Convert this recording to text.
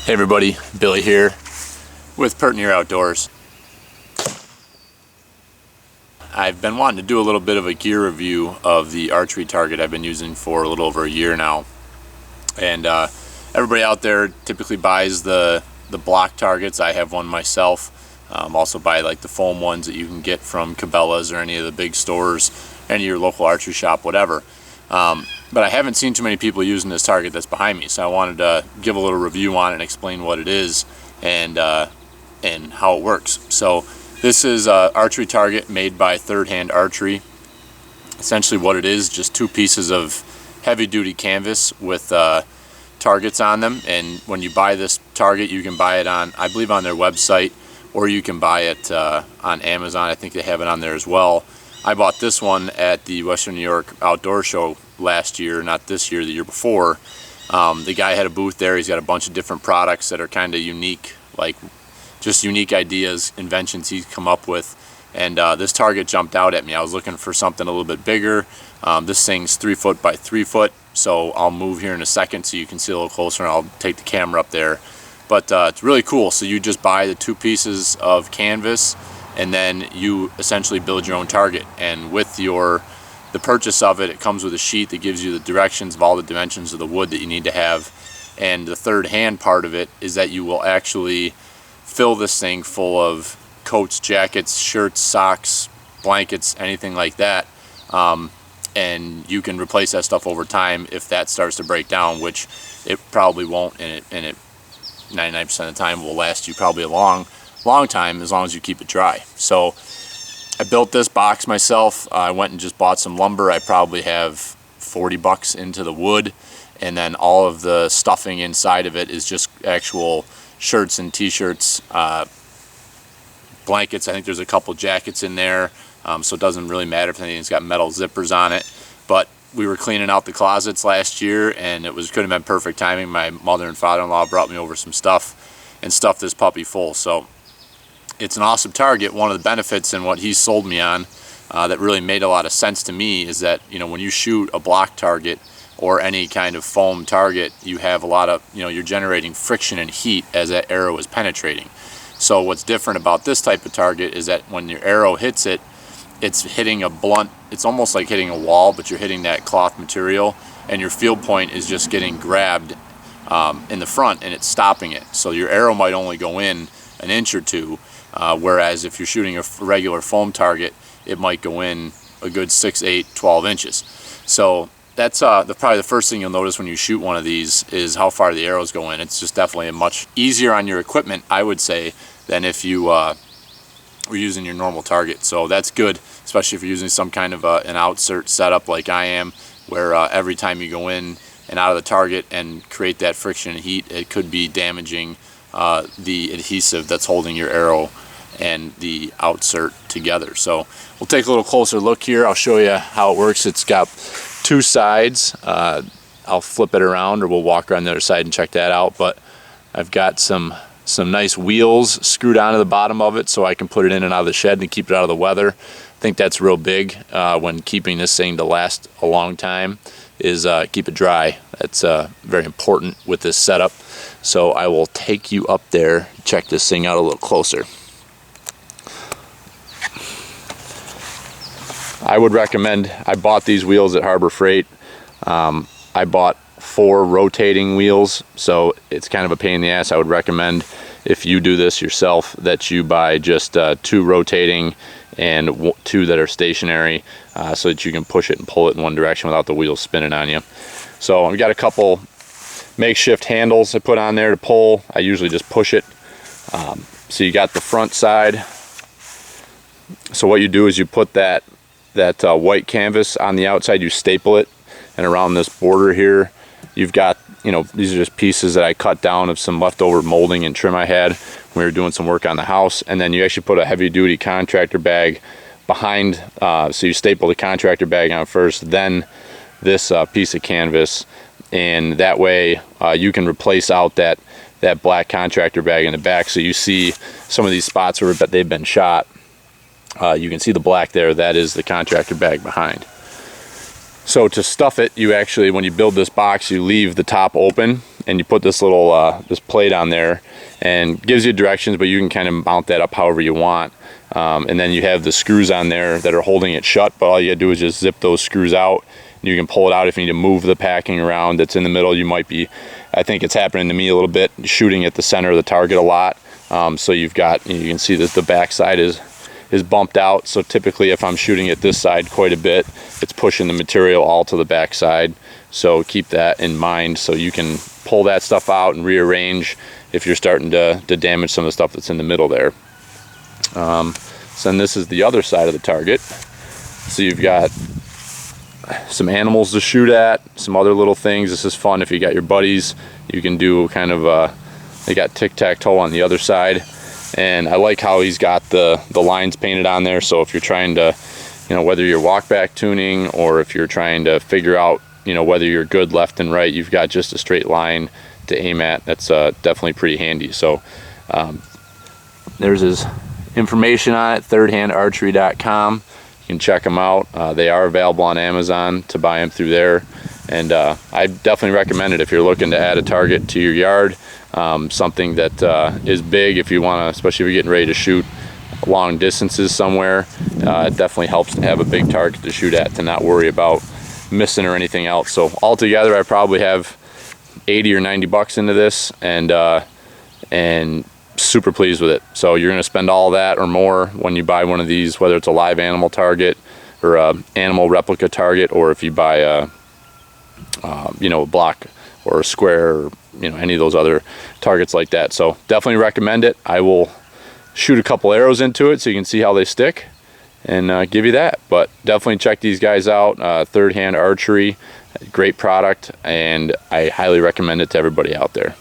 Hey everybody, Billy here with Pert Near Outdoors. I've been wanting to do a little bit of a gear review of the archery target I've been using for a little over a year now. And everybody out there typically buys the block targets. I have one myself. Also buy like the foam ones that you can get from Cabela's or any of the big stores, any of your local archery shop, whatever. But I haven't seen too many people using this target that's behind me, so I wanted to give a little review on it and explain what it is and how it works. So this is an archery target made by Third Hand Archery. Essentially what it is, just two pieces of heavy-duty canvas with targets on them. And when you buy this target, you can buy it on, I believe, on their website, or you can buy it on Amazon. I think they have it on there as well. I bought this one at the Western New York Outdoor Show last year, not this year, the year before. The guy had a booth there. He's got a bunch of different products that are kind of unique, like just unique ideas, inventions he's come up with. And this target jumped out at me. I was looking for something a little bit bigger. This thing's 3 foot by 3 foot, so I'll move here in a second so you can see a little closer, and I'll take the camera up there. But it's really cool. So you just buy the two pieces of canvas, and then you essentially build your own target. And with the purchase of it, it comes with a sheet that gives you the directions of all the dimensions of the wood that you need to have. And the third hand part of it is that you will actually fill this thing full of coats, jackets, shirts, socks, blankets, anything like that. And you can replace that stuff over time if that starts to break down, which it probably won't, and it 99% of the time will last you probably a long time as long as you keep it dry. So I built this box myself. I went and just bought some lumber. I probably have 40 bucks into the wood, and then all of the stuffing inside of it is just actual shirts and t-shirts, blankets. I think there's a couple jackets in there, so it doesn't really matter if anything's got metal zippers on it. But we were cleaning out the closets last year, and it could have been perfect timing. My mother and father-in-law brought me over some stuff and stuffed this puppy full. So it's an awesome target. One of the benefits and what he sold me on that really made a lot of sense to me is that, you know, when you shoot a block target or any kind of foam target, you have a lot of, you're generating friction and heat as that arrow is penetrating. So what's different about this type of target is that when your arrow hits it, it's hitting a blunt, it's almost like hitting a wall, but you're hitting that cloth material, and your field point is just getting grabbed in the front, and it's stopping it. So your arrow might only go in an inch or two, whereas if you're shooting a regular foam target, it might go in a good 6, 8, 12 inches. So that's probably the first thing you'll notice when you shoot one of these is how far the arrows go in. It's just definitely a much easier on your equipment, I would say, than if you were using your normal target. So that's good, especially if you're using some kind of an outsert setup like I am, where every time you go in and out of the target and create that friction and heat, it could be damaging the adhesive that's holding your arrow and the outsert together. So we'll take a little closer look here. I'll show you how it works. It's got two sides. I'll flip it around, or we'll walk around the other side and check that out. But I've got some nice wheels screwed onto the bottom of it so I can put it in and out of the shed and keep it out of the weather. I think that's real big when keeping this thing to last a long time, is keep it dry. That's very important with this setup. So I will take you up there, check this thing out a little closer. I would recommend, I bought these wheels at Harbor Freight. I bought 4 rotating wheels, so it's kind of a pain in the ass. I would recommend, if you do this yourself, that you buy just 2 rotating and 2 that are stationary, so that you can push it and pull it in one direction without the wheels spinning on you. So I've got a couple makeshift handles I put on there to pull. I usually just push it. So you got the front side. So what you do is you put that white canvas on the outside, you staple it, and around this border here you've got, these are just pieces that I cut down of some leftover molding and trim I had when we were doing some work on the house. And then you actually put a heavy duty contractor bag behind, so you staple the contractor bag on first, then this piece of canvas, and that way you can replace out that black contractor bag in the back. So you see some of these spots where they've been shot, you can see the black there, that is the contractor bag behind. So to stuff it, you actually, when you build this box, you leave the top open, and you put this little this plate on there, and gives you directions, but you can kind of mount that up however you want. And then you have the screws on there that are holding it shut, but all you gotta do is just zip those screws out. You can pull it out if you need to move the packing around that's in the middle. You might be, I think it's happening to me a little bit, shooting at the center of the target a lot. So you've got, you can see that the back side is bumped out. So typically if I'm shooting at this side quite a bit, it's pushing the material all to the back side. So keep that in mind, so you can pull that stuff out and rearrange if you're starting to damage some of the stuff that's in the middle there. So then this is the other side of the target. So you've got some animals to shoot at, some other little things. This is fun if you got your buddies. You can do kind of they got tic-tac-toe on the other side. And I like how he's got the lines painted on there. So if you're trying to, you know, whether you're walk back tuning or if you're trying to figure out, you know, whether you're good left and right, you've got just a straight line to aim at. That's definitely pretty handy. So there's his information on it, thirdhandarchery.com. You can check them out. They are available on Amazon to buy them through there. And I definitely recommend it if you're looking to add a target to your yard. Something that is big if you want to, especially if you're getting ready to shoot long distances somewhere. It definitely helps to have a big target to shoot at, to not worry about missing or anything else. So altogether, I probably have 80 or 90 bucks into this, and super pleased with it. So you're going to spend all that or more when you buy one of these, whether it's a live animal target or a animal replica target, or if you buy a you know, a block or a square, or you know, any of those other targets like that. So definitely recommend it. I will shoot a couple arrows into it so you can see how they stick and give you that. But definitely check these guys out. Third Hand Archery, great product, and I highly recommend it to everybody out there.